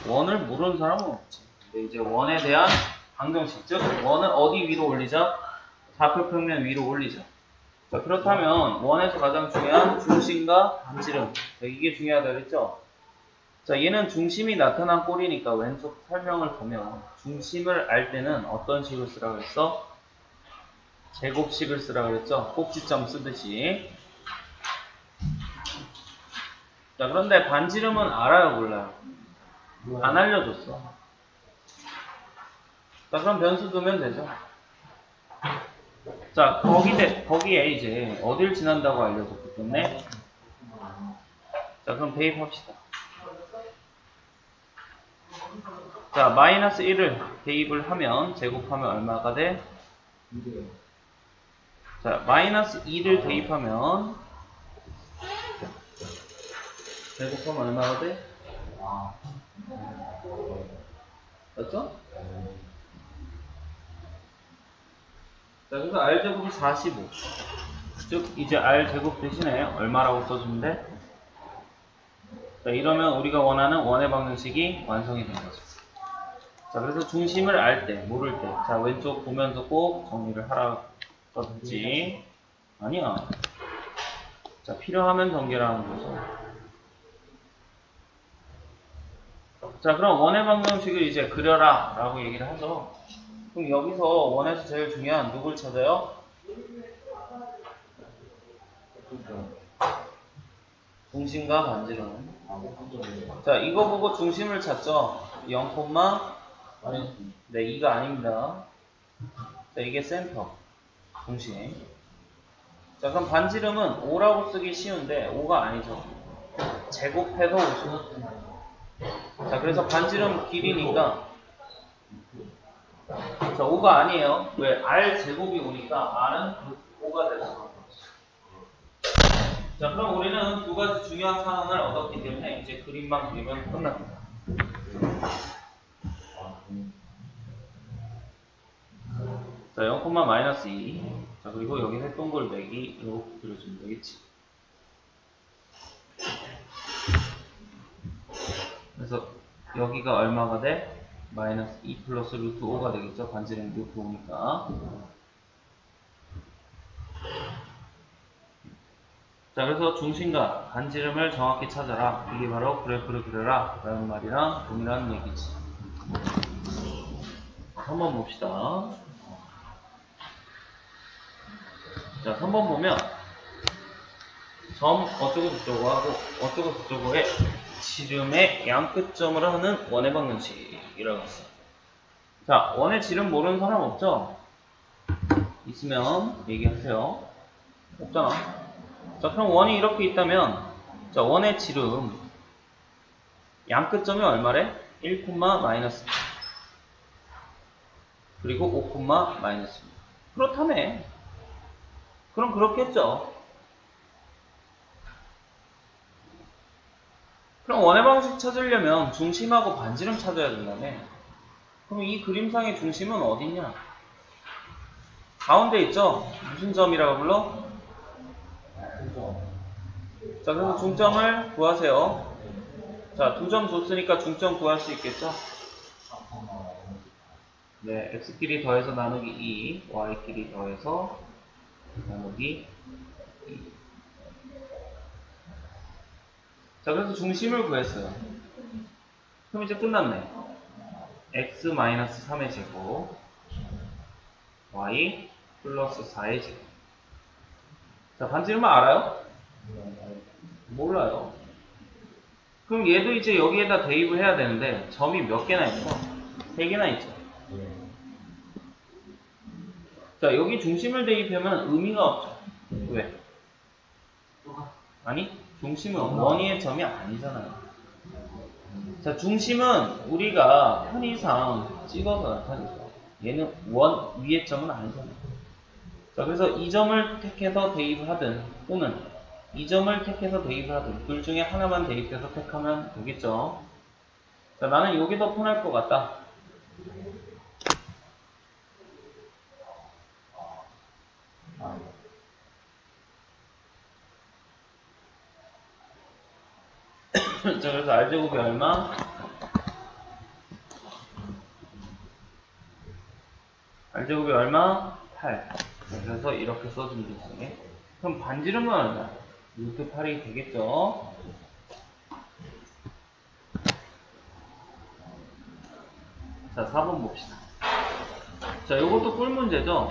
원을 모르는 사람은 없지. 근데 이제 원에 대한 방정식, 즉 원을 어디 위로 올리자? 좌표평면 위로 올리자. 자, 그렇다면 원에서 가장 중요한 중심과 반지름. 자, 이게 중요하다 그랬죠? 자, 얘는 중심이 나타난 꼴이니까 왼쪽 설명을 보면 중심을 알 때는 어떤 식을 쓰라고 했어? 제곱식을 쓰라고 그랬죠? 꼭지점 쓰듯이. 자, 그런데 반지름은 알아요, 몰라요? 안 알려줬어. 자, 그럼 변수 두면 되죠. 자, 거기에 이제 어딜 지난다고 알려줬기 때문에 자, 그럼 대입합시다. 자, 마이너스 1을 대입을 하면 제곱하면 얼마가 돼? 자, 마이너스 2를 대입하면 제곱하면 얼마가 돼? 맞죠? 자, 그래서 R제곱이 45. 즉, 이제 R제곱 대신에 얼마라고 써주면 돼? 자, 이러면 우리가 원하는 원의 방정식이 완성이 된 거죠. 자, 그래서 중심을 알 때, 모를 때. 자, 왼쪽 보면서 꼭 정리를 하라고 썼지. 아니야. 자, 필요하면 전개라는 거죠. 자, 그럼 원의 방정식을 이제 그려라 라고 얘기를 하죠. 그럼 여기서 원에서 제일 중요한 누굴 찾아요? 중심과 반지름. 자, 이거 보고 중심을 찾죠. 0, 네, 2가 아닙니다. 자, 이게 센터. 중심. 자, 그럼 반지름은 5라고 쓰기 쉬운데 5가 아니죠. 제곱해서 5죠. 자, 그래서 반지름 길이니까 자, 5가 아니에요. 왜? R 제곱이 오니까 R은 5가 됐어. 자, 그럼 우리는 두 가지 중요한 상황을 얻었기 때문에 이제 그림만 그리면 끝납니다. 자, 0, 마이너스 2. 자, 그리고 여기 동글배기 이렇게 그려주면 되겠지. 그래서 여기가 얼마가 돼? 마이너스 2 플러스 루트 5가 되겠죠. 반지름 루트 5니까. 자, 그래서 중심과 반지름을 정확히 찾아라. 이게 바로 그래프를 그려라 라는 말이랑 동일한 얘기지. 한번 봅시다. 자, 3번 보면 점 어쩌고 저쩌고 하고 어쩌고 저쩌고의 지름의 양끝점을 하는 원의 방정식이라고 했어. 자, 원의 지름 모르는 사람 없죠? 있으면 얘기하세요. 없잖아. 자, 그럼 원이 이렇게 있다면 자, 원의 지름 양끝점이 얼마래? 1, 마이너스 그리고 5, 마이너스 그렇다며. 그럼 그렇겠죠. 그럼 원의 방식 찾으려면 중심하고 반지름 찾아야 된다며. 그럼 이 그림상의 중심은 어딨냐? 가운데 있죠? 무슨 점이라고 불러? 자, 그래서 중점을 구하세요. 자, 2점 줬으니까 중점 구할 수 있겠죠? 네, x끼리 더해서 나누기 2, y끼리 더해서 나누기 2. 자, 그래서 중심을 구했어요. 그럼 이제 끝났네. x-3의 제곱, y 플러스 4의 제곱. 자, 반지름은 알아요? 몰라요. 그럼 얘도 이제 여기에다 대입을 해야 되는데 점이 몇 개나 있어? 3개나 있죠. 자, 여기 중심을 대입하면 의미가 없죠. 왜? 아니, 중심은 원위의 점이 아니잖아요. 자, 중심은 우리가 편의상 찍어서 나타내죠. 얘는 원 위의 점은 아니잖아요. 자, 그래서 이 점을 택해서 대입을 하든 또는 이 점을 택해서 대입을 하든 둘 중에 하나만 대입해서 택하면 되겠죠. 자, 나는 이게 더 편할 것 같다. 자, 그래서 R제곱이 얼마? r제곱이 얼마? 8. 그래서 이렇게 써주면 되지. 그럼 반지름은 얼마? 루트 8이 되겠죠? 자, 4번 봅시다. 자, 이것도 꿀 문제죠?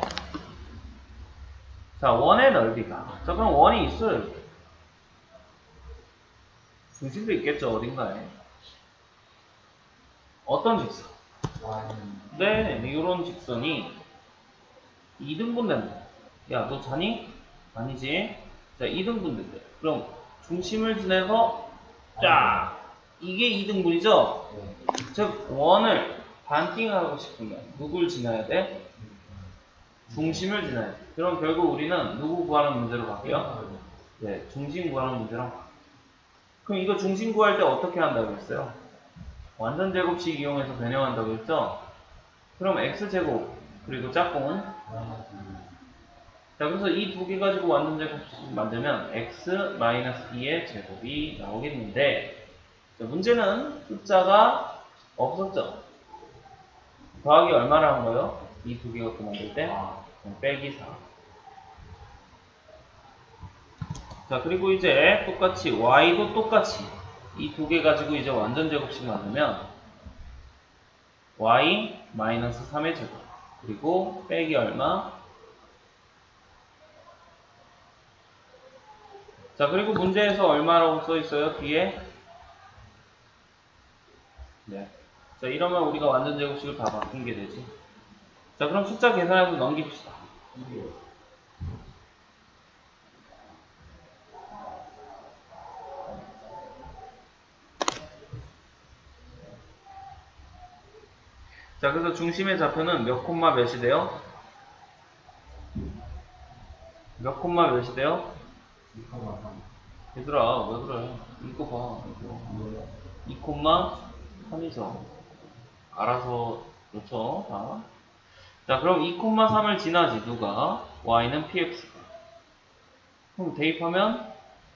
자, 원의 넓이가. 자, 그럼 원이 있어요, 이렇게. 중심도 있겠죠, 어딘가에. 어떤 직선? 네, 이런 직선이 2등분 된다. 야, 너 자니? 아니지? 자, 2등분 된다. 그럼 중심을 지나서 쫙! 이게 2등분이죠? 즉, 원을 반띵하고 싶으면 누굴 지나야 돼? 중심을 지나야 돼. 그럼 결국 우리는 누구 구하는 문제로 갈게요? 네, 중심 구하는 문제로 갈게요. 그럼 이거 중심 구할 때 어떻게 한다고 했어요? 완전 제곱식 이용해서 변형한다고 했죠? 그럼 x제곱 그리고 짝꿍은? 자, 그래서 이 두 개 가지고 완전 제곱식 만들면 x-2의 제곱이 나오겠는데, 자, 문제는 숫자가 없었죠? 더하기 얼마를 한 거예요? 이 두 개 갖고 만들 때? 빼기 4. 자, 그리고 이제 똑같이 y도 똑같이 이 두 개 가지고 이제 완전 제곱식 만들면 y-3의 제곱 그리고 빼기 얼마? 자, 그리고 문제에서 얼마라고 써 있어요? 뒤에? 네. 자, 이러면 우리가 완전 제곱식을 다 바꾼 게 되지. 자, 그럼 숫자 계산해서 넘깁시다. 자, 그래서 중심의 좌표는 몇 콤마 몇이 돼요? 몇 콤마 몇이 돼요? 2,3. 얘들아, 왜 그래? 이거 봐. 2 콤마 3이죠. 알아서 놓쳐. 다. 자, 그럼 2 콤마 3을 지나지, 누가? y는 px가. 그럼 대입하면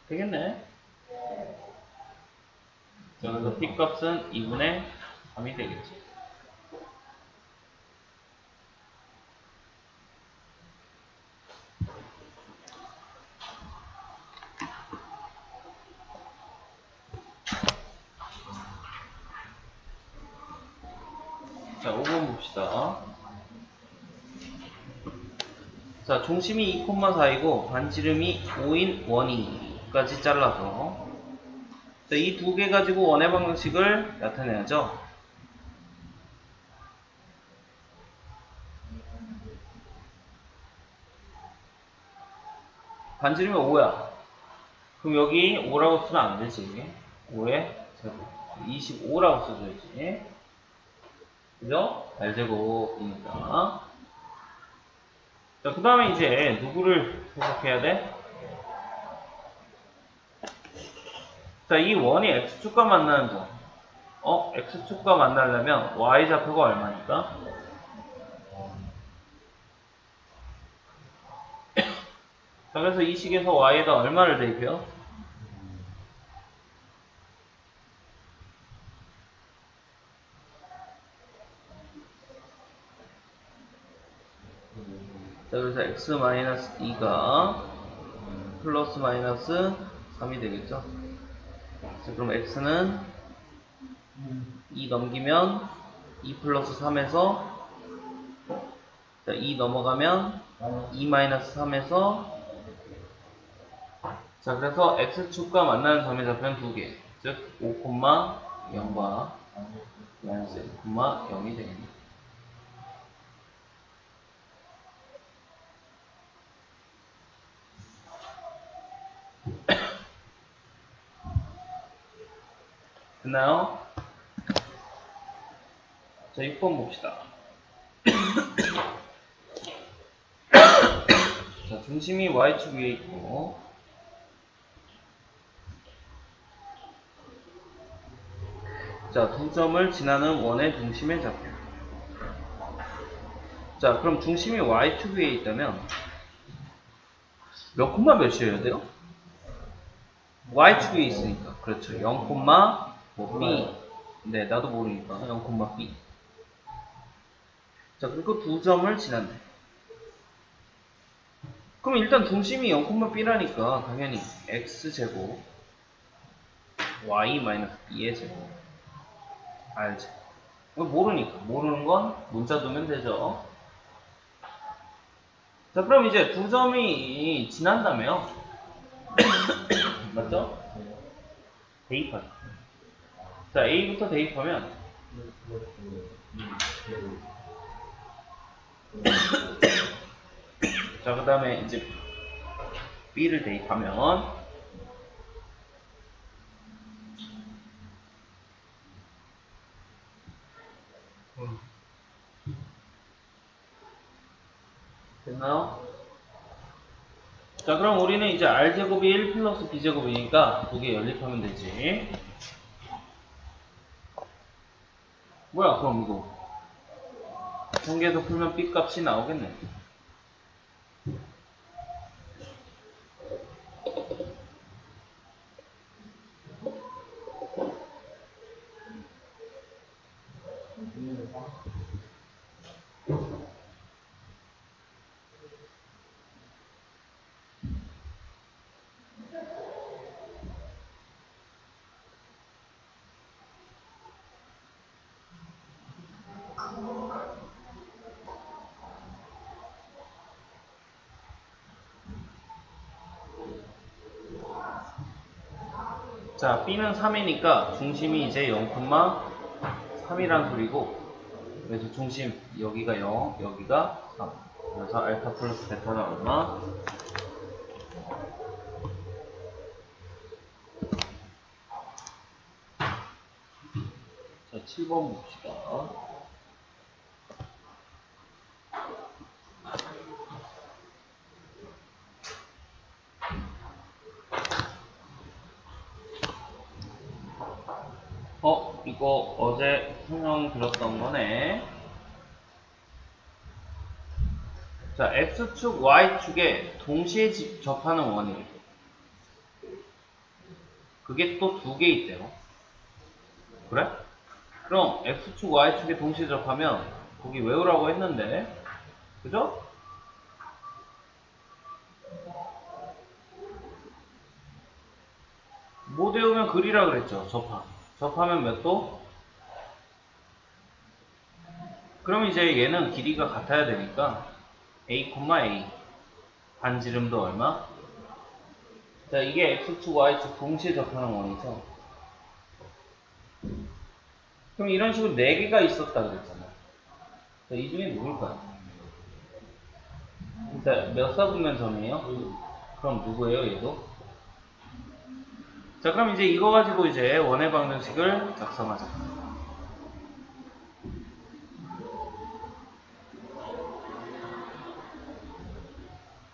되겠네. 자, 그래서 p 값은 2분의 3이 되겠지. 자, 5번 봅시다. 자, 중심이 2,4이고 반지름이 5인 원이까지 잘라서 자, 이 두 개 가지고 원의 방정식을 나타내야죠. 반지름이 5야. 그럼 여기 5라고 쓰면 안 되지. 5에 25라고 써줘야지. 그죠? r제곱이니까. 자, 그 다음에 이제 누구를 해석해야 돼? 자, 이 원이 x축과 만나는 점. x축과 만나려면 y좌표가 얼마니까? 자, 그래서 이 식에서 y에다 얼마를 대입해요? 자, 그래서 x-2가 플러스 마이너스 3이 되겠죠? 자, 그럼 x는 2 넘기면 2 플러스 3에서 자, 2 넘어가면 2 마이너스 3에서 자, 그래서 x축과 만나는 점의 좌표는 두 개. 즉 5,0과 마이너스 1,0이 되겠네. 됐나요? 자, 6번 봅시다. 자, 중심이 y축 위에 있고 자, 두 점을 지나는 원의 중심의 좌표. 자, 그럼 중심이 y축 위에 있다면 몇 콤마 몇이어야 돼요? y축 위에 있으니까. 그렇죠. 0, 뭐 b. 네, 나도 모르니까 0, b. 자, 그리고 두 점을 지난대. 그럼 일단 중심이 0,b라니까 당연히 x제곱 y-b의 제곱 r제곱. 이거 모르니까. 모르는 건 문자 두면 되죠. 자, 그럼 이제 두 점이 지난다며요. 맞죠? 대입하죠. 자, A부터 대입하면 자, 그 다음에 이제 B를 대입하면 됐나요? 자, 그럼 우리는 이제 R제곱이 1 플러스 B제곱이니까 두 개 연립하면 되지. 뭐야, 그럼 이거 전개해서 풀면 B 값이 나오겠네. 자, B는 3이니까 중심이 이제 0,3이란 소리고, 그래서 중심 여기가 0, 여기가 3. 그래서 알파 플러스 베타는 얼마? 자, 7번 봅시다. 이거 어제 설명 들었던 거네. 자, X축, Y축에 동시에 접하는 원이 그게 또 두 개 있대요. 그래? 그럼 X축, Y축에 동시에 접하면 거기 외우라고 했는데 그죠? 못 외우면 그리라 그랬죠. 접하면 몇 도? 그럼 이제 얘는 길이가 같아야 되니까 A, A 반지름도 얼마? 자, 이게 X축, Y축 동시에 접하는 원이죠. 그럼 이런 식으로 4개가 있었다 그랬잖아. 자, 이 중에 누굴까요? 자, 몇 사분면 점이에요? 그럼 누구예요, 얘도? 자, 그럼 이제 이거 가지고 이제 원의 방정식을 작성하자.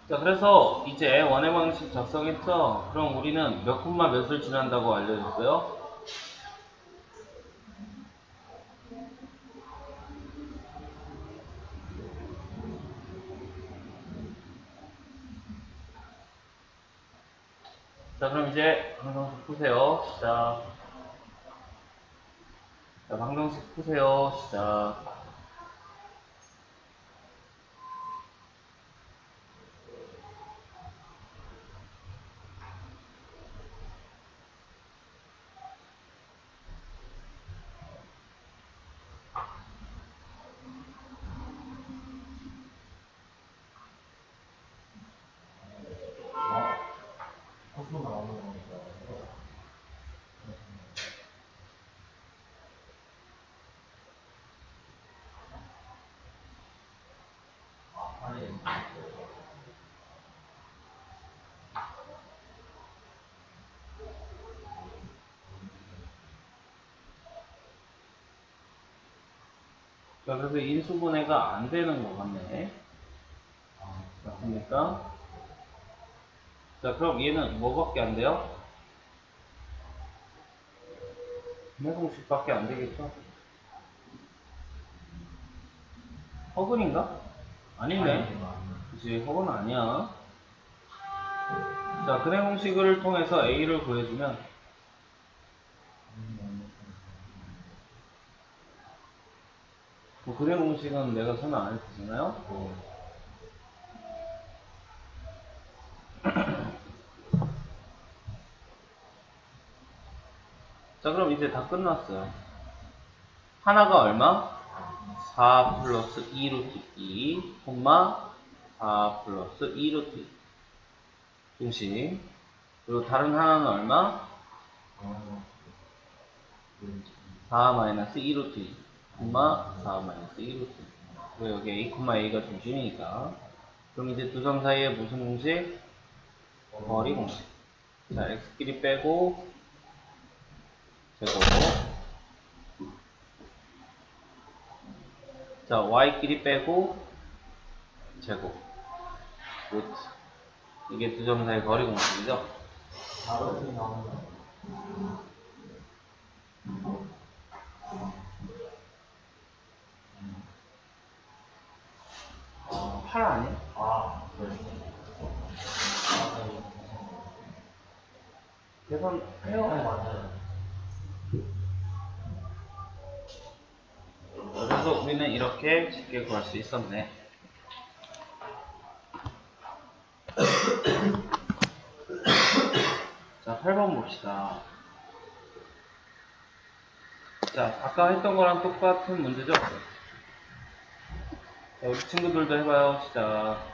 자, 그래서 이제 원의 방정식 작성했죠? 그럼 우리는 몇 콤마 몇을 지난다고 알려줬어요? 자, 그럼 이제 방정식 푸세요. 시작. 자, 방정식 푸세요. 시작. 자, 그래서 인수분해가 안 되는 것 같네. 맞습니까? 자, 그럼 얘는 뭐밖에 안 돼요? 분해공식밖에 안 되겠죠? 허근인가? 아니네. 그치, 허근 아니야. 자, 근해공식을 통해서 A를 구해주면 그림 공식은 내가 설명 안 해도 되잖아요? 자, 그럼 이제 다 끝났어요. 하나가 얼마? 4 플러스 2 루트 2, 4 플러스 2 루트 2. 공식. 그리고 다른 하나는 얼마? 4 마이너스 2 루트 2, 4 마이너스 2 루트 2. 그리고 여기 a, a가 중심이니까. 그럼 이제 두 점 사이에 무슨 공식? 거리 공식. 자, x끼리 빼고 제곱. 자, y끼리 빼고 제곱. 루트. 이게 두 점 사이 거리 공식이죠? 바로 나온다. 8 아니야? 아, 그래. 계산해요. 맞아요. 그래서 우리는 이렇게 쉽게 구할 수 있었네. 자, 8번 봅시다. 자, 아까 했던 거랑 똑같은 문제죠? 자, 우리 친구들도 해봐요. 시작.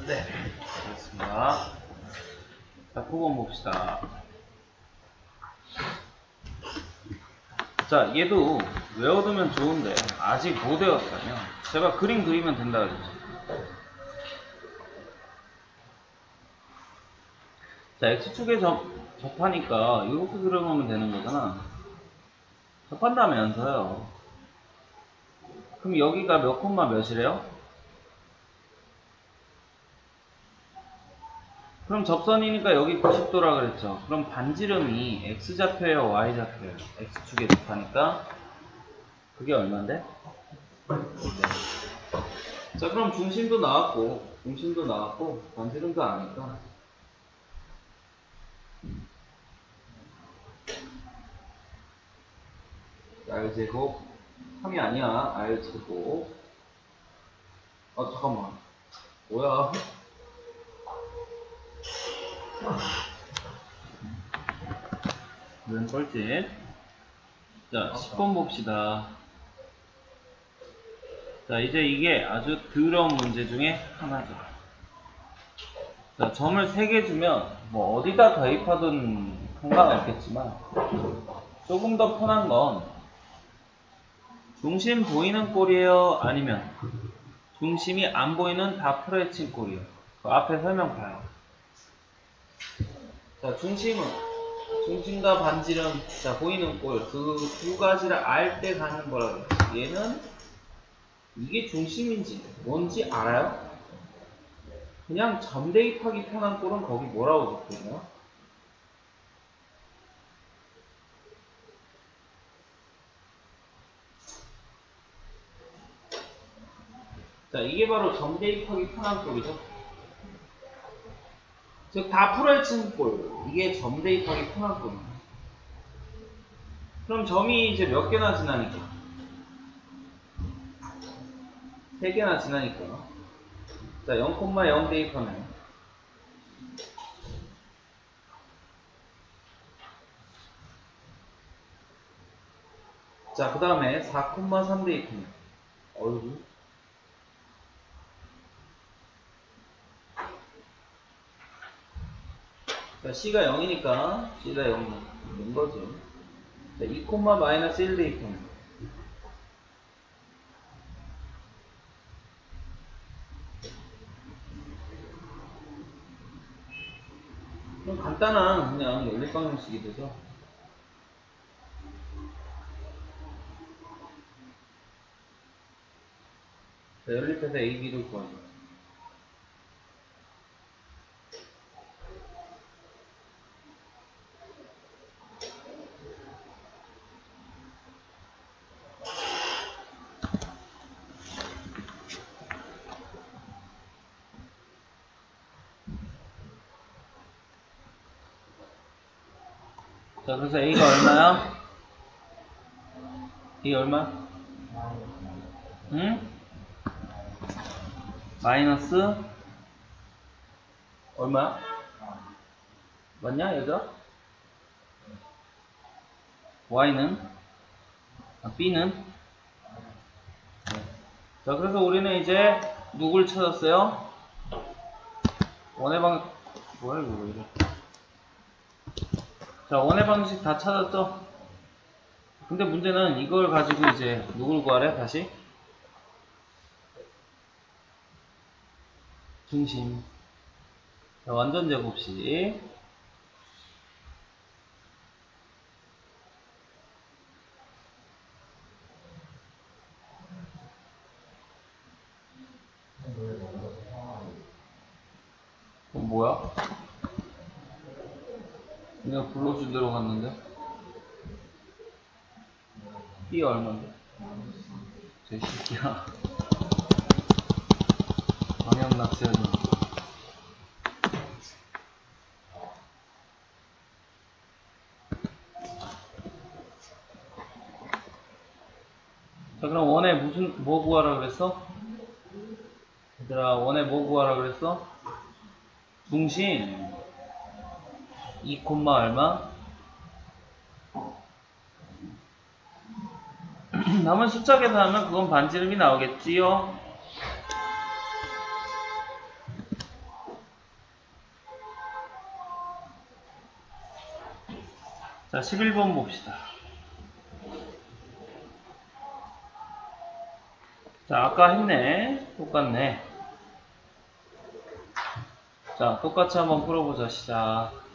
네, 알겠습니다. 자, 9번 봅시다. 자, 얘도 외워두면 좋은데 아직 못 외웠다면 제가 그림 그리면 된다 그랬죠. 자, x축에 접하니까 이렇게 그려놓으면 되는 거잖아. 접한다면서요. 그럼 여기가 몇 콤마 몇이래요? 그럼 접선이니까 여기 90도라 그랬죠. 그럼 반지름이 x좌표예요, y좌표예요? x축에 접하니까 그게 얼마인데? 네. 자, 그럼 중심도 나왔고 반지름도 아니까 r제곱 3이 아니야. r제곱. 잠깐만. 뭐야? 웬 꼴찌? 자, 10번 봅시다. 자, 이제 이게 아주 더러운 문제 중에 하나죠. 자, 점을 3개 주면 뭐 어디다 대입하든 상관없겠지만 조금 더 편한 건 중심 보이는 꼴이에요? 아니면 중심이 안 보이는 다 풀어헤친 꼴이에요? 그 앞에 설명 봐요. 자, 중심과 반지름, 자, 보이는 꼴, 그 두 가지를 알 때 가는 거라 그래요. 얘는 이게 중심인지 뭔지 알아요? 그냥 점 대입하기 편한 꼴은 거기 뭐라고 적혀있나요? 자, 이게 바로 점 대입하기 편한 꼴이죠. 즉, 다 풀어헤친 꼴. 이게 점 대입하기 편한 꼴입니다. 그럼 점이 이제 몇 개나 지나니까? 3개나 지나니까. 자, 0,0 대입하면. 자, 그 다음에 4,3 대입하면. 어이구. 자, C가 0이니까 C가 0인 거죠. 자, 2, 마이너스 1 대입하면. 그럼 간단한 그냥 연립방정식이 되죠. 자, 연립해서 A, B를 구하죠. 자, 그래서 A가 얼마야? A 얼마? 응? 마이너스 얼마야? 맞냐, 얘들아? Y는? B는? 자, 그래서 우리는 이제 누굴 찾았어요? 원의 방, 뭐야, 이거 왜 이래? 자, 원의 방식 다 찾았죠? 근데 문제는 이걸 가지고 이제 누굴 구하래? 다시? 중심. 자, 완전 제곱식. 그럼 뭐야? 그냥 불러준 대로 갔는데? B 얼만데? 제 새끼야. 방향 낚시하지 마. 자, 그럼 원에 뭐 구하라 그랬어? 얘들아, 원에 뭐 구하라 그랬어? 중심 2, 얼마? 남은 숫자 계산하면 그건 반지름이 나오겠지요? 자, 11번 봅시다. 자, 아까 했네. 똑같네. 자, 똑같이 한번 풀어보자. 시작.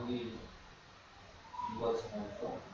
여기 누가 지나갔어?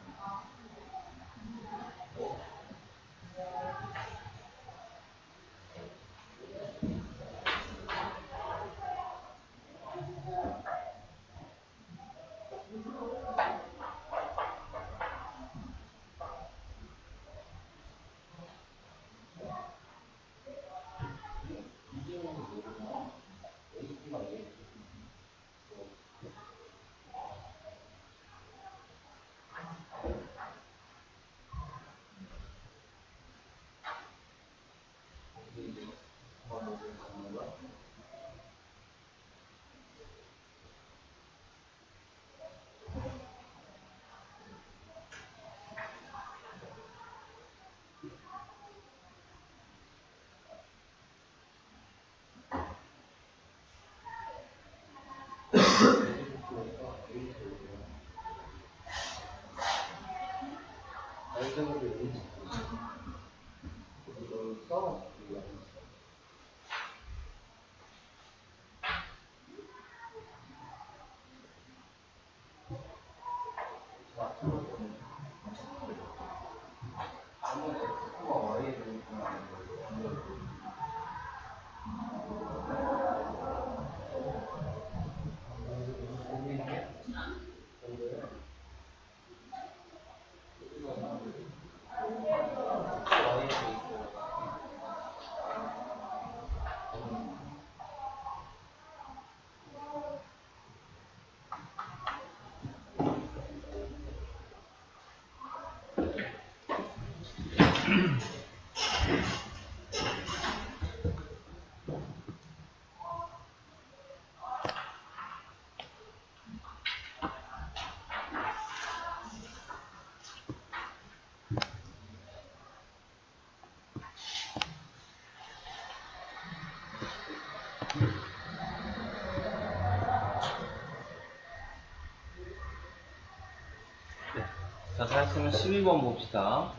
자, 다 했으면 12번 봅시다.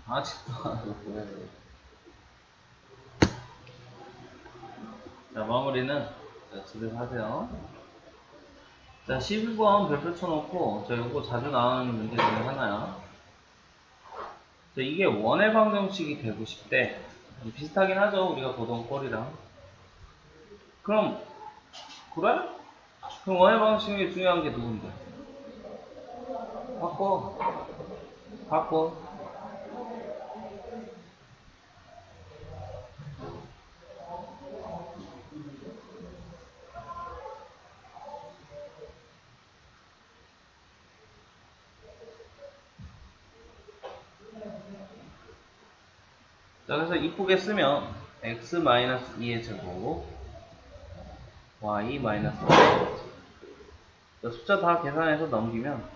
아직도 안 했고요. 자, 마무리는 자, 집에서 하세요. 자, 12번 별표 쳐놓고, 자, 요거 자주 나오는 문제 중에 하나야. 자, 이게 원의 방정식이 되고 싶대. 비슷하긴 하죠, 우리가 보던 꼴이랑. 그럼, 그래? 그럼 원의 방정식이 중요한 게 누군데? 바꿔. 자, 그래서 이쁘게 쓰면 x-2의 제곱 y-1. 자, 숫자 다 계산해서 넘기면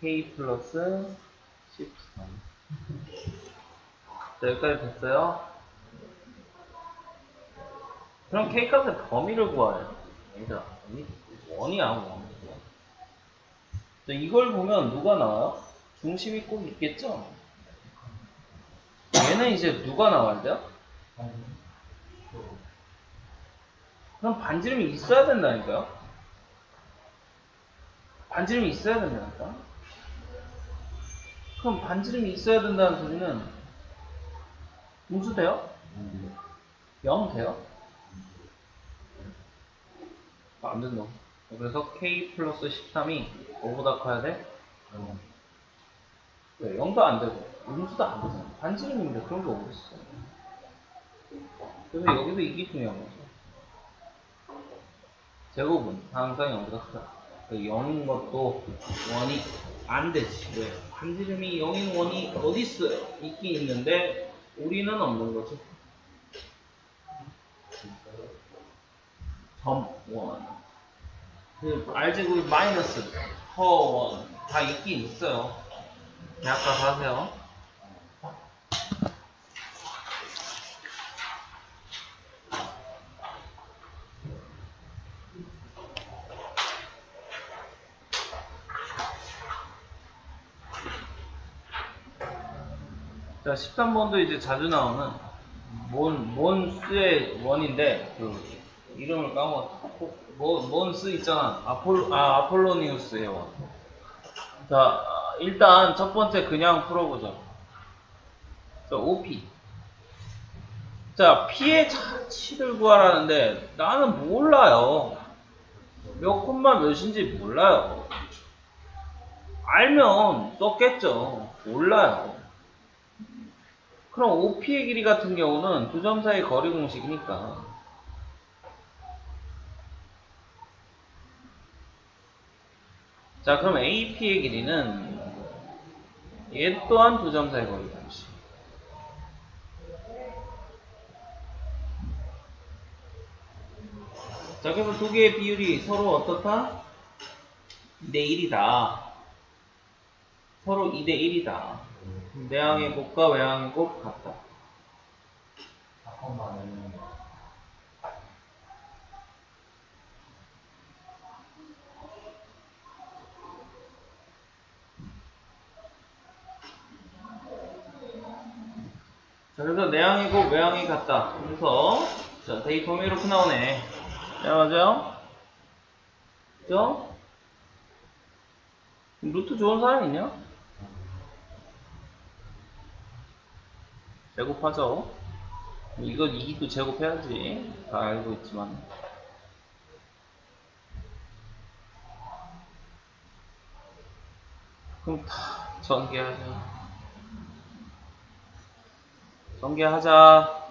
k 플러스 13. 자, 여기까지 됐어요? 그럼 k 값의 범위를 구하래요. 얘들아, 원이야, 원. 자, 이걸 보면 누가 나와요? 중심이 꼭 있겠죠? 얘는 이제 누가 나와야 돼요? 그럼 반지름이 있어야 된다니까요? 반지름이 있어야 된다니까? 그럼 반지름이 있어야 된다는 소리는 음수 돼요? 0 돼요? 안 된다. 그래서 k 플러스 13이 5보다 커야 돼? 왜? 0도 안 되고 음수도 안 되잖아. 반지름인데 그런 게 어딨어. 그래서 여기서 이게 중요한 거죠. 제곱은 항상 0보다 크다. 0인 것도 원이 안 되지. 왜? 반지름이 0인 원이 어디 있어요? 있긴 있는데 우리는 없는 거죠. 점 원. 그 R제곱이 마이너스 허원 다 있긴 있어요. 대학 가서 하세요. 자, 13번도 이제 자주 나오는 뭔 수의 원인데, 이름을 까먹었다. 뭔스 있잖아. 아폴로니우스의 원. 자, 일단 첫 번째 그냥 풀어보자. 자, OP. 자, P의 자치를 구하라는데 나는 몰라요. 몇 콤마 몇인지 몰라요. 알면 썼겠죠. 몰라요. 그럼 OP의 길이 같은 경우는 두 점 사이 거리 공식이니까. 자, 그럼 AP의 길이는 얘 또한 두 점 사이 거리 공식. 자, 그래서 두 개의 비율이 서로 어떻다? 2대1이다. 서로 2대1이다. 내항의 곱과 외항의 곱 같다. 잠깐만요. 자, 그래서 내항의 곱, 외항이 같다. 그래서 자, 데이터면 이렇게 나오네. 자, 맞아요? 그죠? 루트 좋은 사람 있냐? 제곱하죠. 이거 2도 제곱해야지. 다 알고 있지만. 그럼 다 전개하자. 전개하자.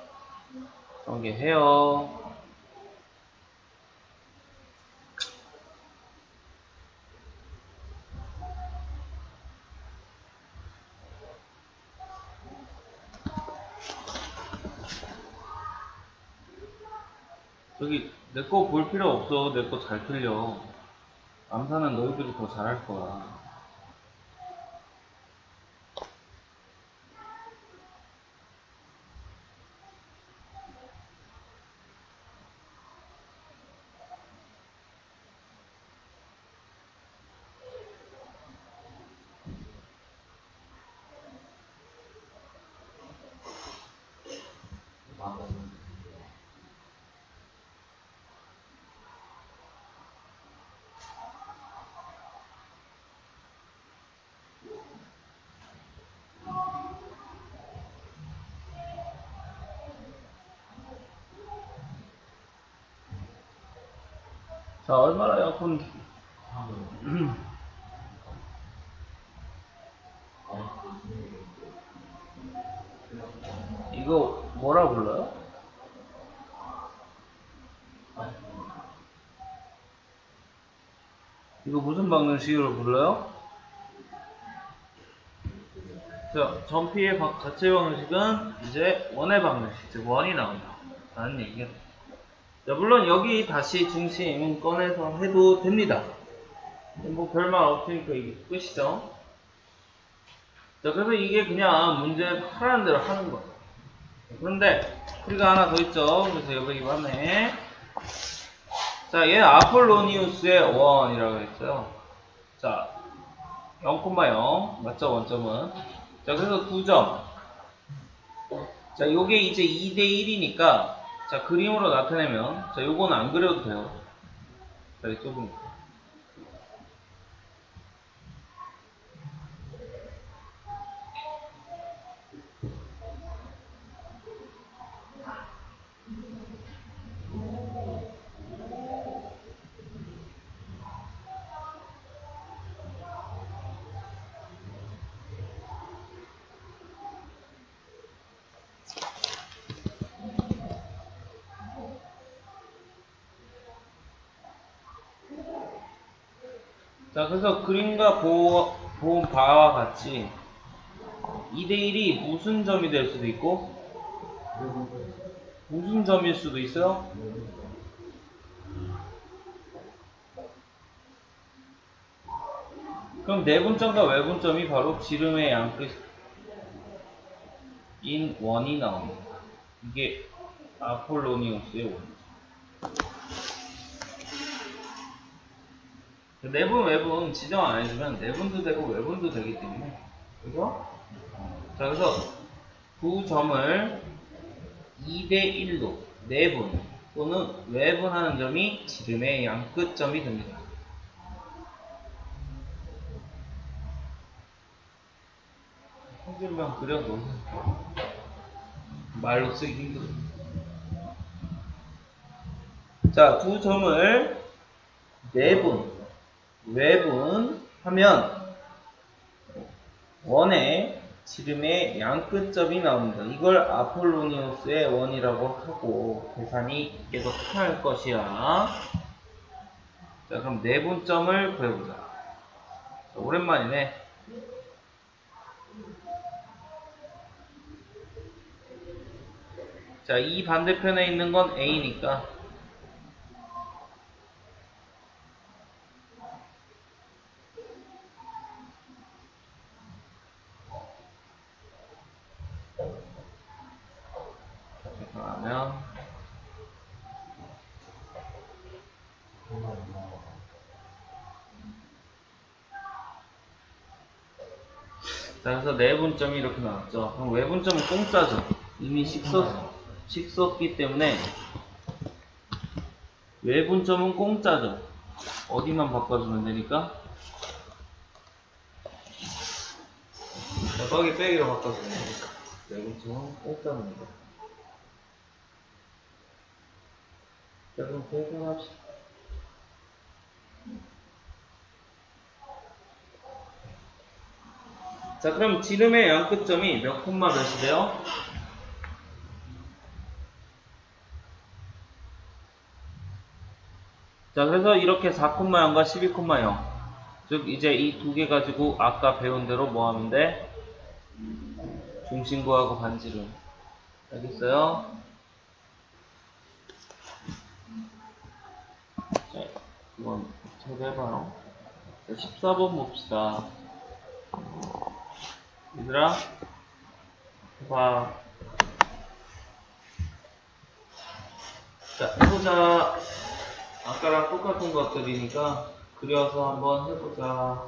전개해요. 저기 내 거 볼 필요 없어. 내 거 잘 틀려. 암산은 너희들이 더 잘할 거야. 자, 얼마나 약분 이거 뭐라 불러요? 이거 무슨 방정식으로 불러요? 자, 전피의 자체 방정식은 이제 원의 방정식, 즉 원이 나온다 라는 얘기가 됩니다. 자, 물론 여기 다시 중심 꺼내서 해도 됩니다. 뭐 별말 없으니까 이게 끝이죠. 자, 그래서 이게 그냥 문제 하라는 대로 하는 거예요. 그런데 우리가 하나 더 있죠. 그래서 여기 봤네. 자, 얘는 아폴로니우스의 원이라고 했어요. 자, 0,0 맞죠? 원점은. 자, 그래서 2점. 자, 요게 이제 2대1이니까 자, 그림으로 나타내면 자, 요거는 안 그려도 돼요. 자, 이쪽은. 자, 그래서 그림과 본 바와 같이 2대1이 무슨 점이 될 수도 있고 무슨 점일 수도 있어요? 그럼 내분점과 외분점이 바로 지름의 양끝인 원이 나옵니다. 이게 아폴로니우스의 원. 내분, 외분 지정 안 해주면 내분도 되고 외분도 되기 때문에. 그죠? 자, 그래서 두 점을 2대1로 내분. 또는 외분하는 점이 지름의 양끝점이 됩니다. 한 줄만 그려도 말로 쓰기 힘들어. 자, 두 점을 내분, 외분하면 원의 지름의 양끝점이 나옵니다. 이걸 아폴로니우스의 원이라고 하고 계산이 계속 할 것이야. 자, 그럼 내분점을 구해보자. 자, 오랜만이네. 자, 이 반대편에 있는 건 A니까 그러면 자, 그래서 내분점이 이렇게 나왔죠. 그럼 외분점은 공짜죠. 이미 식썼기 때문에 외분점은 공짜죠. 어디만 바꿔주면 되니까 더하기 빼기로 바꿔주면 되니까 외분점은 공짜입니다. 자, 그럼 계산합시다. 자, 그럼 지름의 양끝점이 몇 콤마 몇이 돼요? 자, 그래서 이렇게 4,0과 12,0. 즉, 이제 이 두 개 가지고 아까 배운 대로 뭐 하면 돼? 중심구하고 반지름. 알겠어요? 자, 이건 제대해봐요. 14번 봅시다. 얘들아, 해봐. 자, 해보자. 아까랑 똑같은 것들이니까 그려서 한번 해보자.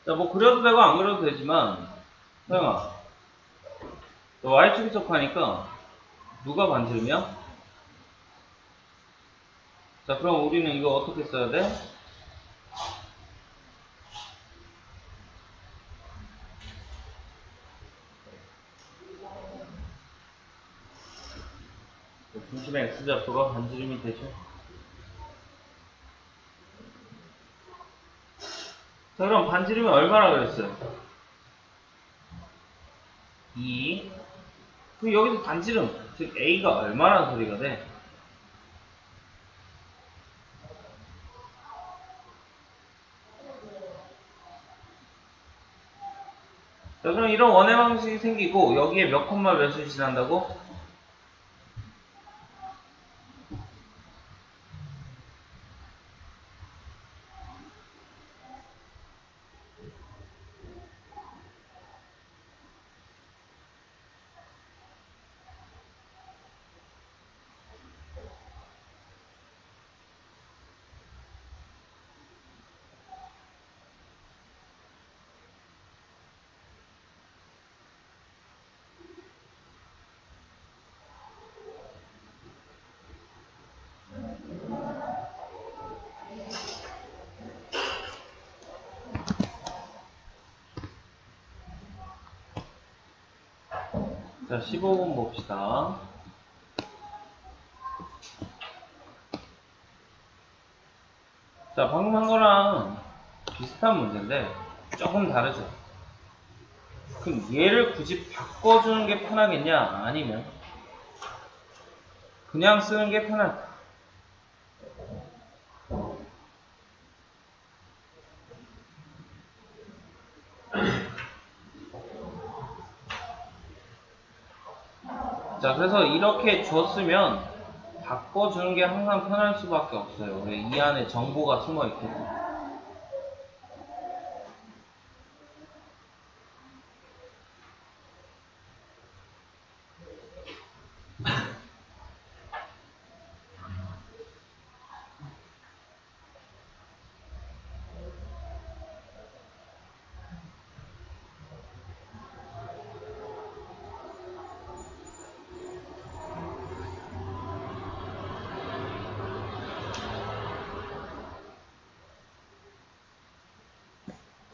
자, 뭐 그려도 되고 안 그려도 되지만, 서영아, 너 Y축 접하니까 누가 반지름이야? 자, 그럼 우리는 이거 어떻게 써야 돼? 중심의 X좌표가 반지름이 되죠. 자, 그럼 반지름이 얼마나 그랬어요? 2. 그럼 여기서 반지름, 즉 A가 얼마나 소리가 돼? 자, 그럼 이런 원의 방식이 생기고 여기에 몇 콤마 몇을 지난다고? 자, 15번 봅시다. 자, 방금 한 거랑 비슷한 문제인데 조금 다르죠. 그럼 얘를 굳이 바꿔주는 게 편하겠냐? 아니면 그냥 쓰는 게 편할까? 자, 그래서 이렇게 줬으면 바꿔주는 게 항상 편할 수밖에 없어요. 왜? 이 안에 정보가 숨어 있거든.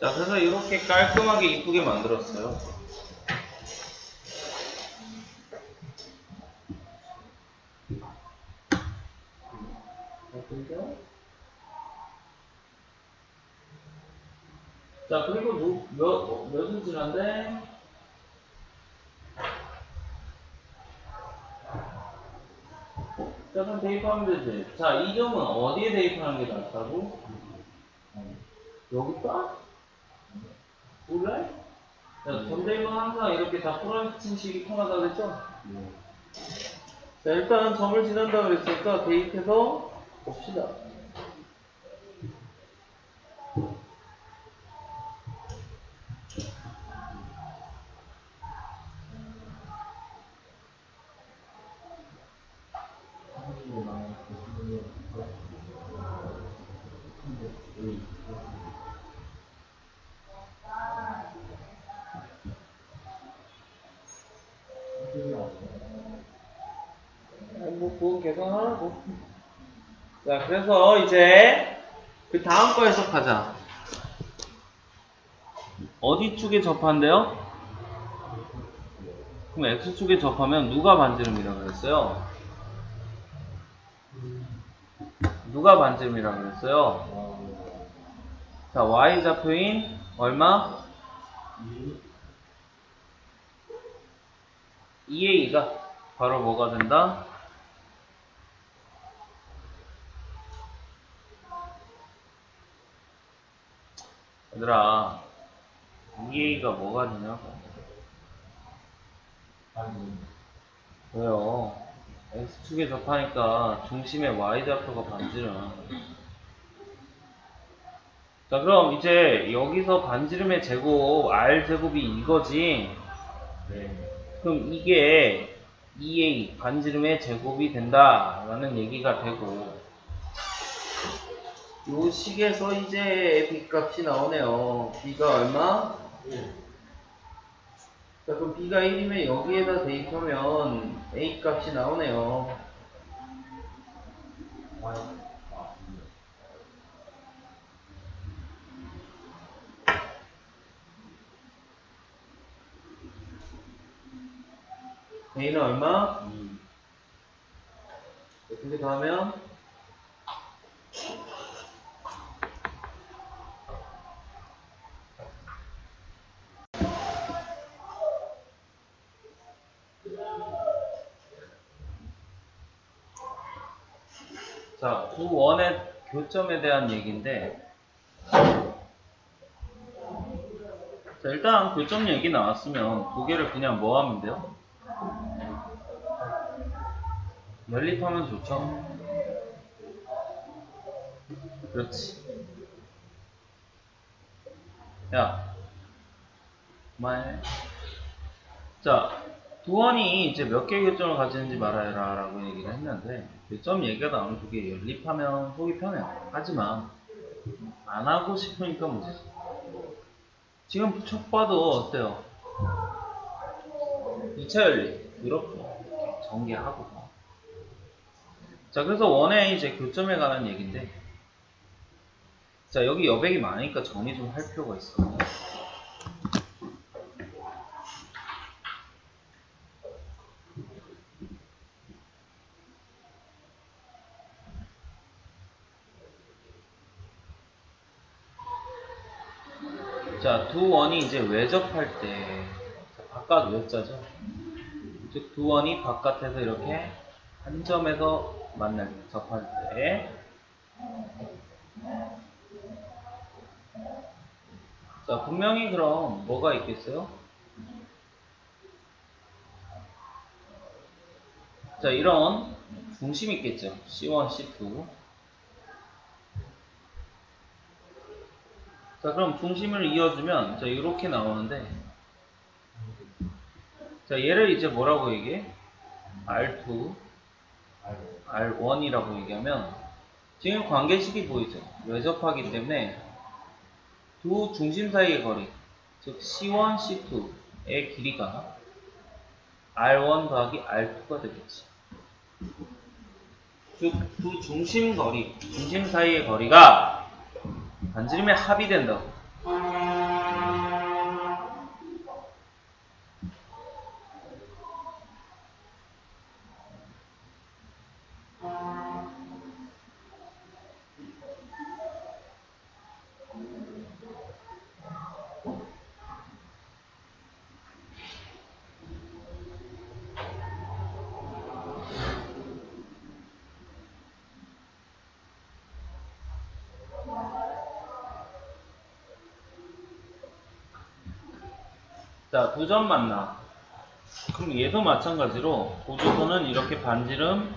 자, 그래서 이렇게 깔끔하게 이쁘게 만들었어요. 자, 그리고 몇은 지난데? 자, 그럼 대입하면 되지. 자, 이 점은 어디에 대입하는 게 낫다고? 여기다? 몰래? 자, 점 대입은 항상 이렇게 다 풀어친 식이 통하다 그랬죠? 자, 일단 점을 지난다 그랬으니까 대입해서 봅시다. 뭐, 그건 계산하라고. 자, 그래서 이제 그 다음 거 해석하자. 어디 축에 접한대요? 그럼 X축에 접하면 누가 반지름이라고 그랬어요? 누가 반지름이라고 그랬어요? 자, Y좌표인 얼마? 2A가 바로 뭐가 된다? 얘들아, 2A가 뭐가 되냐고. 왜요? X축에 접하니까 중심의 Y좌표가 반지름. 자, 그럼 이제 여기서 반지름의 제곱, R제곱이 이거지? 그럼 이게 2A 반지름의 제곱이 된다라는 얘기가 되고, 요 식에서 이제 B값이 나오네요. B가 얼마? 자, 그럼 B가 1이면 여기에다 대입하면 A 값이 나오네요. A는 얼마? 어떻게 더하면? 자, 두 원의 교점에 대한 얘기인데, 자, 일단 교점 얘기 나왔으면 두 개를 그냥 뭐 하면 돼요? 연립하면 좋죠? 그렇지. 야, 그만해. 자, 두 원이 이제 몇 개의 교점을 가지는지 말아라 라고 얘기를 했는데, 교점 얘기가 나오면 두 개 연립하면 속이 편해요. 하지만 안 하고 싶으니까 문제지. 지금 촉 봐도 어때요? 2차 연립 이렇게 전개하고. 자, 그래서 원의 이제 교점에 관한 얘기인데, 자, 여기 여백이 많으니까 정리 좀 할 필요가 있어요. 자, 두 원이 이제 외접할 때, 바깥 외자죠. 즉, 두 원이 바깥에서 이렇게 한 점에서 만날 때, 접할 때. 자, 분명히 그럼 뭐가 있겠어요? 자, 이런 중심이 있겠죠. C1, C2. 자, 그럼 중심을 이어주면, 자, 이렇게 나오는데, 자, 얘를 이제 뭐라고 얘기해? R2, R1이라고 얘기하면, 지금 관계식이 보이죠? 외접하기 때문에, 두 중심 사이의 거리, 즉 C1, C2의 길이가 R1 더하기 R2가 되겠지. 즉, 두 중심 거리, 중심 사이의 거리가 반지름의 합이 된다고. 자, 두 점 만나. 그럼 얘도 마찬가지로 고조선은 이렇게 반지름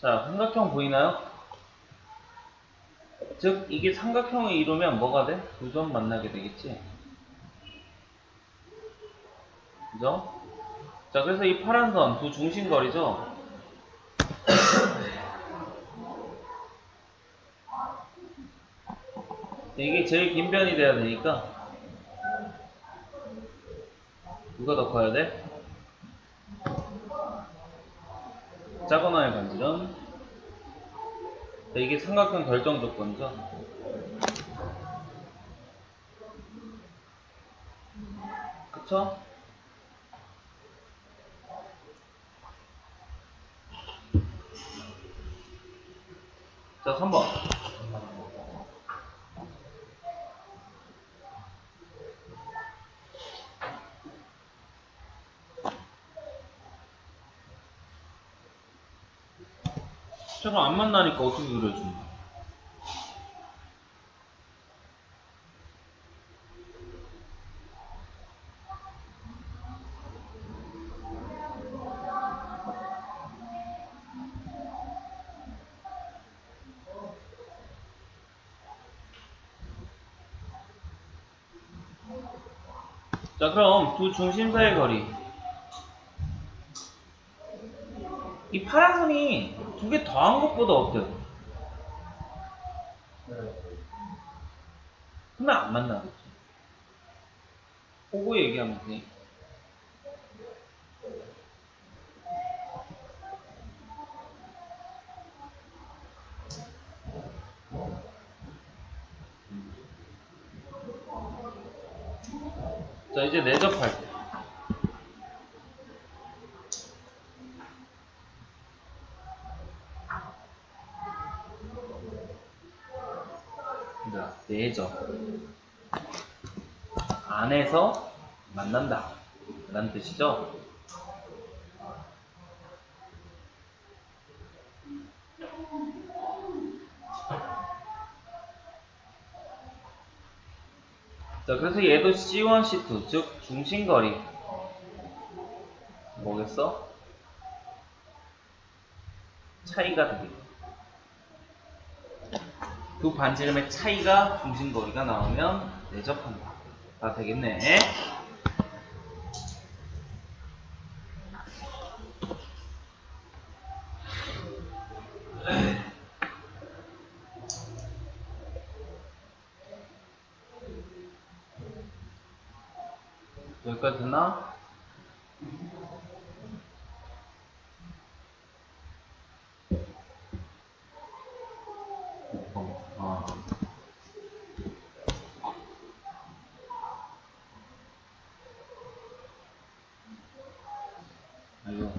자, 삼각형 보이나요? 즉, 이게 삼각형을 이루면 뭐가 돼? 두 점 만나게 되겠지? 그죠? 자, 그래서 이 파란 선, 두 중심거리죠? 이게 제일 긴 변이 돼야 되니까 누가 더 커야 돼? 작은 원의 반지름. 자, 이게 삼각형 결정 조건이죠? 그쵸? 자, 3번. 저거 안 만나니까 어떻게 그려주냐? 자, 그럼 두 중심 사이의 거리. 이 파란 선이 두 개 더한 것보다 어때요? 그러면 안 만나겠죠. 보고 얘기하면 돼. 자, 이제 내접할 때. 자, 내접. 안에서 만난다. 라는 뜻이죠. 자, 그래서 얘도 C1, C2, 즉 중심거리 뭐겠어? 차이가 되겠죠. 두 반지름의 차이가 중심거리가 나오면 내접한다. 다 되겠네. 여기까지 됐나? 어. 아이고.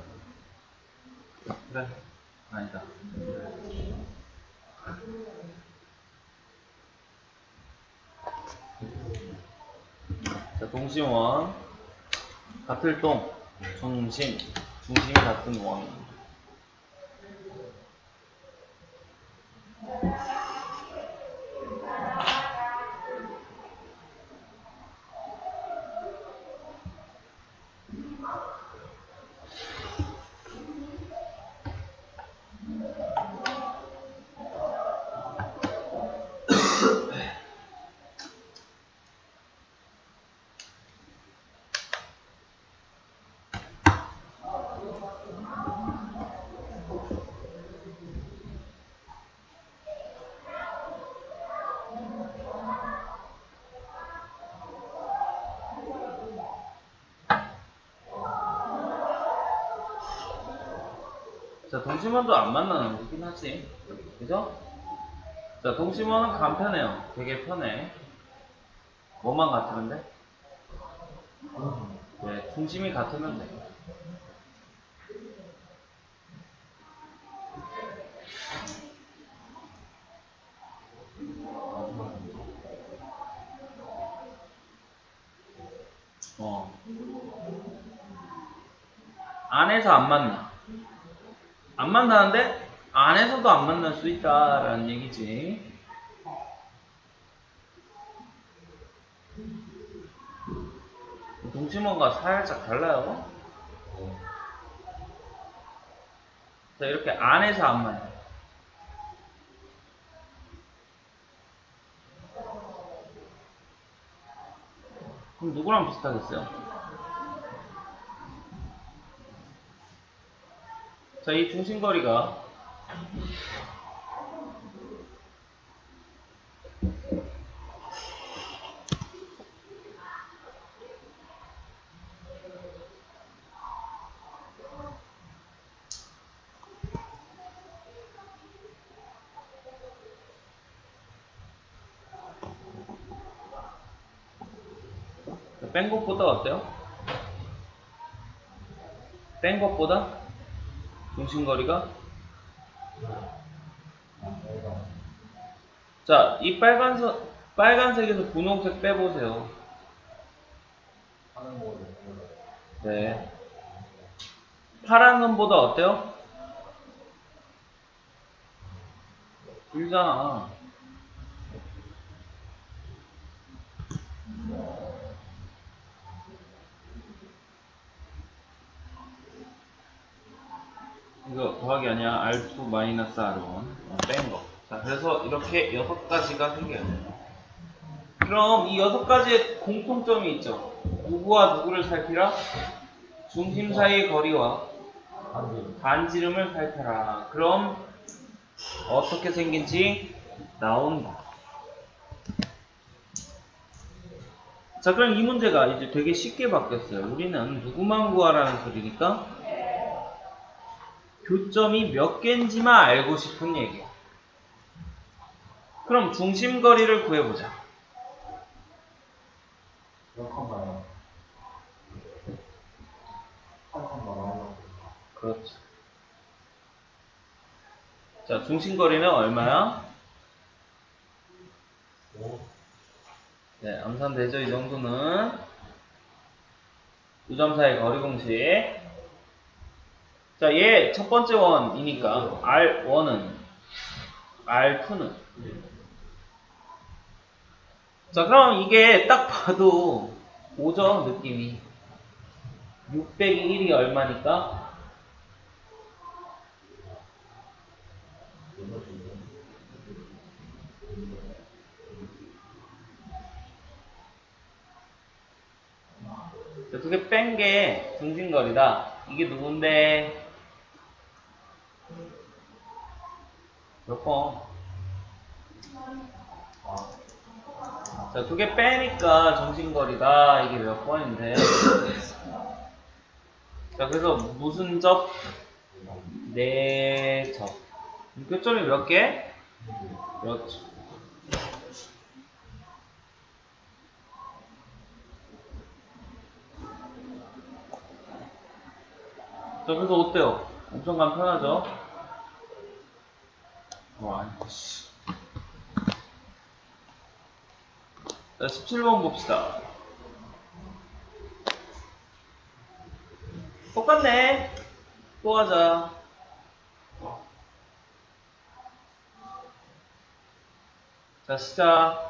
그래. 아니다. 자, 동심원. 같을 동. 중심이 같은 원. 자, 동심원도 안 만나는 거긴 하지. 그죠? 자, 동심원은 간편해요. 되게 편해. 뭐만 같으면 돼? 네, 중심이 같으면 돼. 어. 안에서 안 만나. 안 만나는데 안에서도 안 만날 수 있다라는 얘기지. 동심원과 살짝 달라요. 자, 이렇게 안에서 안 만나. 그럼 누구랑 비슷하겠어요? 자, 이 중심거리가 뺀 것보다 어때요? 뺀 것보다 중심거리가 자, 이 빨간색에서 분홍색 빼보세요. 하는 거를 네. 파란 선보다 어때요? 길잖아. 이거 더하기 아니야. R2 마이너스 R1 뺀 거. 자, 그래서 이렇게 6가지가 생겨요. 그럼 이 6가지의 공통점이 있죠. 누구와 누구를 살피라? 중심 사이의 거리와 반지름을 살펴라. 그럼 어떻게 생긴지 나온다. 자, 그럼 이 문제가 이제 되게 쉽게 바뀌었어요. 우리는 누구만 구하라는 소리니까 교점이 몇 개인지만 알고 싶은 얘기야. 그럼 중심거리를 구해보자. 몇 칸가요? 한 칸만 나오는 그렇죠. 자, 중심거리는 얼마야? 거. 네, 암산되죠? 이 정도는. 두 점 사이 거리 공식. 자, 얘 첫 번째 원이니까 R1은 R2는 자, 그럼 이게 딱 봐도 오죠, 느낌이. 6 빼기 1이 얼마니까? 두 개 뺀 게 중심거리다. 이게 누군데? 몇 번? 자, 두 개 빼니까 중심거리다. 이게 몇 번인데? 자, 그래서 무슨 접? 네 접. 교점이 몇 개? 그렇죠. 자, 그래서 어때요? 엄청 간편하죠? 아니, 씨. 자, 17번 봅시다. 똑같네. 또 하자. 자, 시작.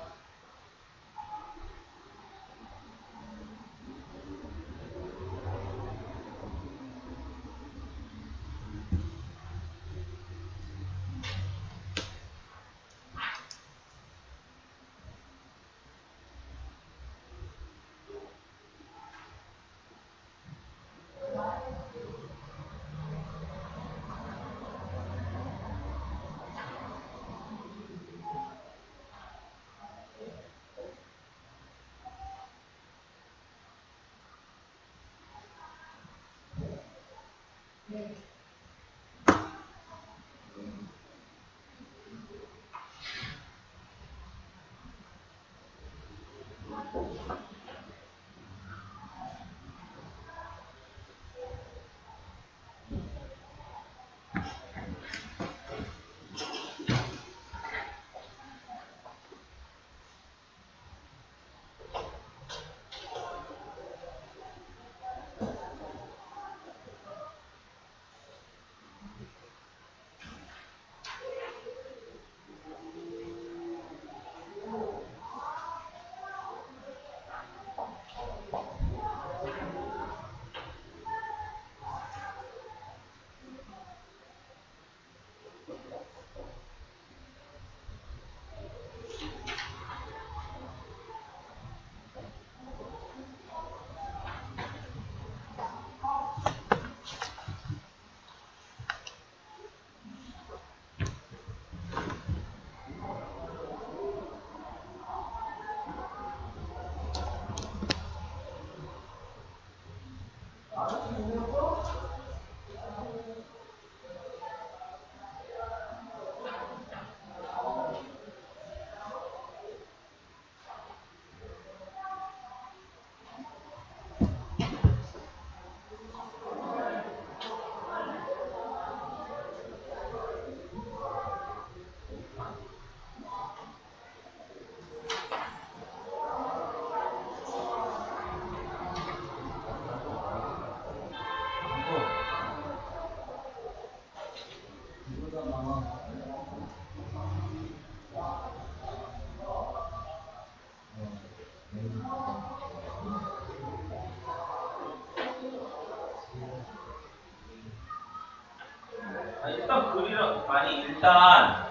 일단 글이랑, 아니, 일단,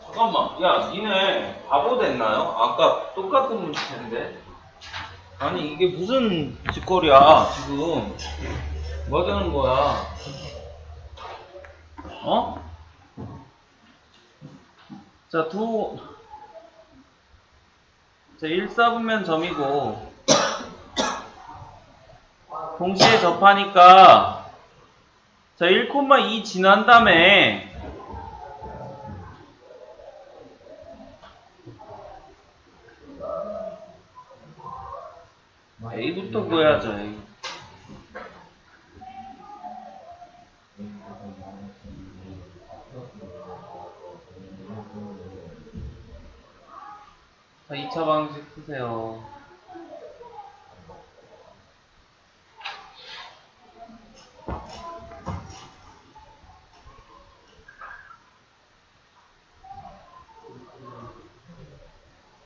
잠깐만. 야, 니네 바보 됐나요? 아까 똑같은 문제인데. 아니, 이게 무슨 짓거리야, 지금. 뭐 하자는 거야? 어? 자, 자, 1사분면 점이고, 동시에 접하니까, 자, 1,2 지난 다음에, A부터 구해야죠, A. 자, 2차 방식 쓰세요.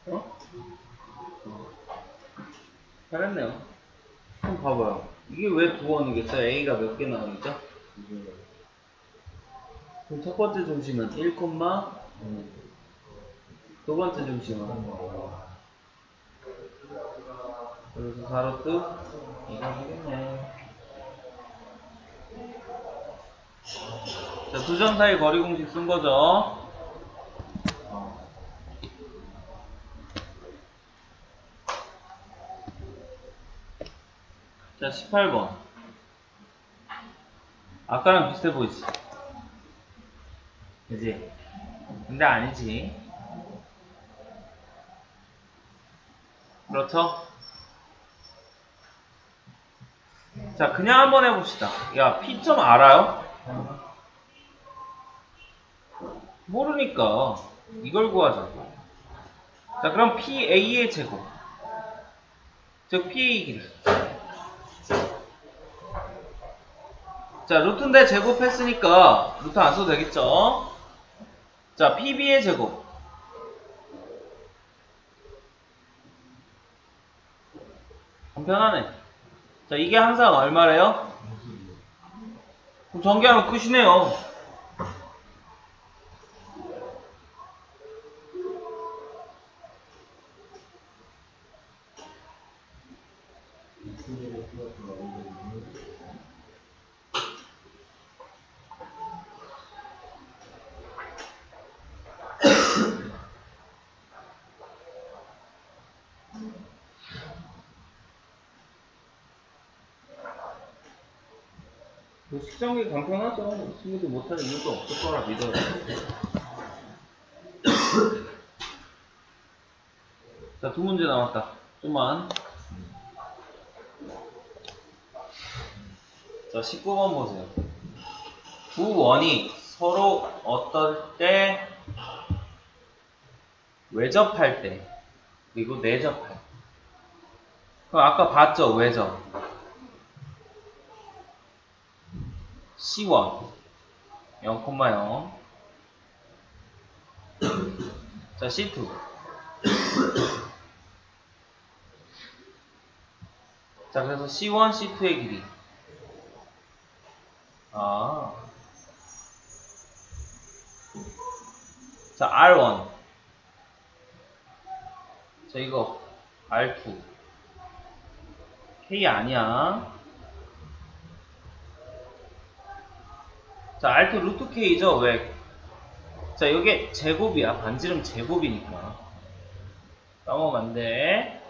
어? 잘했네요. 한번 봐봐요. 이게 왜 두 원이겠어요? A가 몇 개 나오겠죠? 그럼 첫 번째 중심은 1, 두 번째 중심은 그래서 4루트 이거 되겠네. 자, 두 점 사이 거리 공식 쓴 거죠. 자, 18번. 아까랑 비슷해 보이지? 그지? 근데 아니지. 그렇죠? 자, 그냥 한번 해봅시다. 야, P점 알아요? 모르니까 이걸 구하자고. 자, 그럼 PA의 제곱. 즉 PA 길이. 자, 루트인데 제곱했으니까 루트 안 써도 되겠죠? 자, PB의 제곱. 간편하네. 자, 이게 항상 얼마래요? 그럼 전개하면 끝이네요. 뭐 식전기 간편하죠. 친구들 못하는 이유도 없을 거라 믿어요. 자, 두 문제 남았다. 좀만. 자, 19번 보세요. 두 원이 서로 어떨 때 외접할 때 그리고 내접할 때. 그럼 아까 봤죠? 외접. C1 0,0. 자, C2 자, 그래서 C1, C2의 길이. 아. 자, R1. 자, 이거 R2. K 아니야. 자, R2 루트 K죠? 왜? 자, 이게 제곱이야. 반지름 제곱이니까. 까먹으면 안 돼.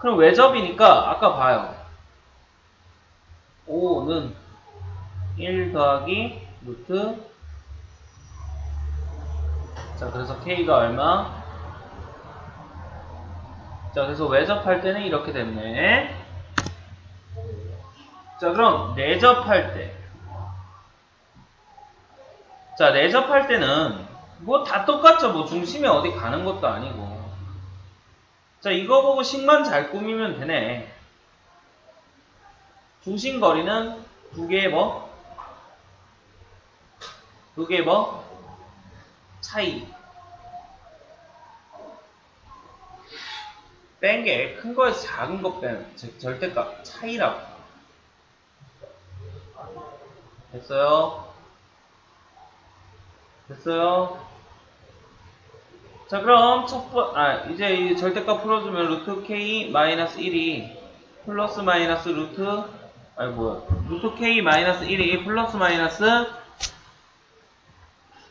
그럼 외접이니까 아까 봐요. 5는 1 더하기 루트. 자, 그래서 K가 얼마? 자, 그래서 외접할 때는 이렇게 됐네. 자, 그럼 내접할 때. 자, 내접할 때는 뭐 다 똑같죠. 뭐 중심이 어디 가는 것도 아니고. 자, 이거 보고 식만 잘 꾸미면 되네. 중심 거리는 두 개의 뭐? 두 개의 뭐? 차이. 뺀 게 큰 거에서 작은 거 빼는 즉 절대값 차이라고. 됐어요? 됐어요? 자, 그럼 이제 이 절대값 풀어주면 루트 k 마이너스 1이 플러스 마이너스 루트 루트 k 마이너스 1이 플러스 마이너스.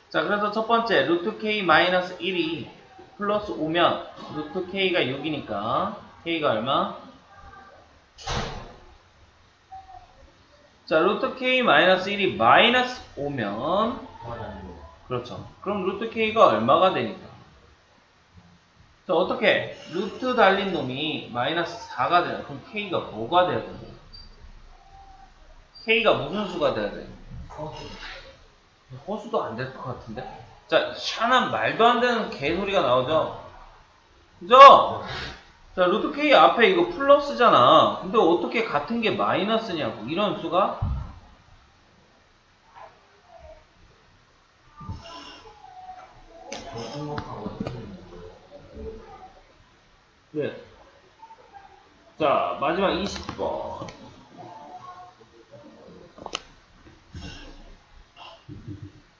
자, 그래서 첫 번째 루트 k 마이너스 1이 플러스 5면 루트 k가 6이니까 k가 얼마? 자, 루트 k 마이너스 1이 마이너스 5면 그렇죠. 그럼 루트 k가 얼마가 되니까? 자, 어떻게? 루트 달린 놈이 마이너스 4가 되나? 그럼 k가 뭐가 돼야 되나? k가 무슨 수가 돼야 돼? 허수도 안 될 것 같은데? 자, 희한한 말도 안 되는 개소리가 나오죠? 그죠? 자, 루트 k 앞에 이거 플러스잖아. 근데 어떻게 같은 게 마이너스냐고. 이런 수가? 네. 자, 마지막 20번.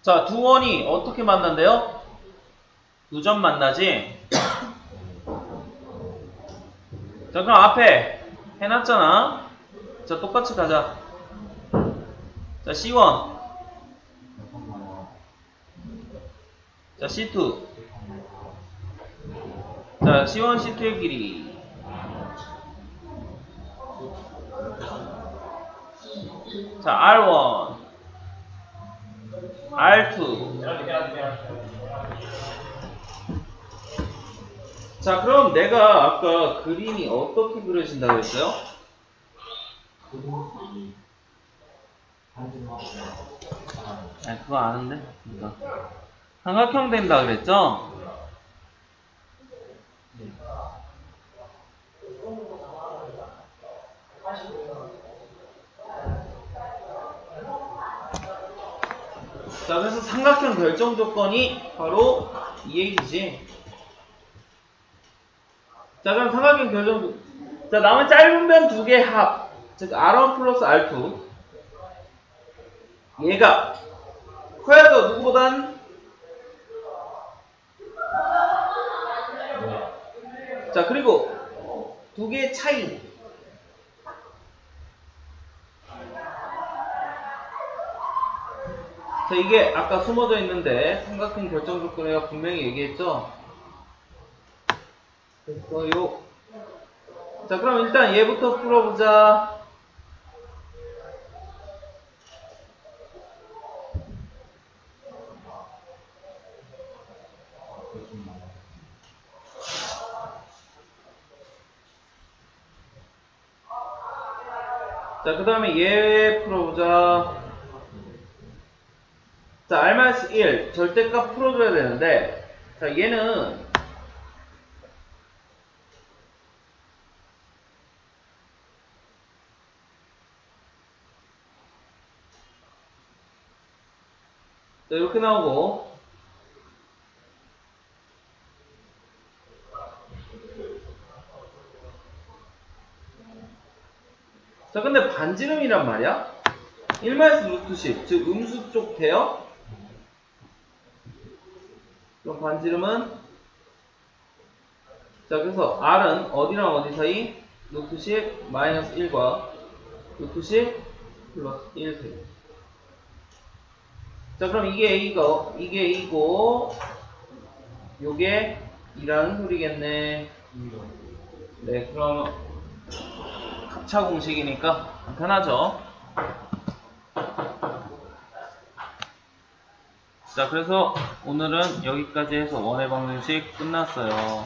자, 두 원이 어떻게 만난대요? 두 점 만나지? 자, 그럼 앞에 해놨잖아? 자, 똑같이 가자. 자, C1. 자, C2. 자, C1, C2의 길이. 자, R1. R2. 자, 그럼 내가 아까 그림이 어떻게 그려진다고 했어요? 한줌하고 아니, 그거 아는데? 그러니까. 삼각형 된다 그랬죠? 자, 그래서 삼각형 결정 조건이 바로 이 얘기지. 자, 그럼 삼각형 결정 조건. 자, 남은 짧은 변 두 개 합. 즉, R1 플러스 R2. 얘가 커야 더 누구보단? 자, 그리고 두 개의 차이. 자, 이게 아까 숨어져 있는데 삼각형 결정 조건이가 분명히 얘기했죠? 됐어요. 자, 그럼 일단 얘부터 풀어보자. 자, 그 다음에 얘 풀어보자. 자, R-1 절대값 풀어줘야 되는데, 자, 얘는 자, 이렇게 나오고, 자, 근데 반지름이란 말이야? 1-루트 10, 즉 음수 쪽 돼요? 그럼 반지름은, 자, 그래서 R은 어디랑 어디 사이? 루트 10 마이너스 1과 루트 10 플러스 1 사이. 자, 그럼 이게 A고, 요게 2라는 소리겠네. 네, 그럼 합차 공식이니까 간단하죠. 자, 그래서 오늘은 여기까지 해서 원의 방정식 끝났어요.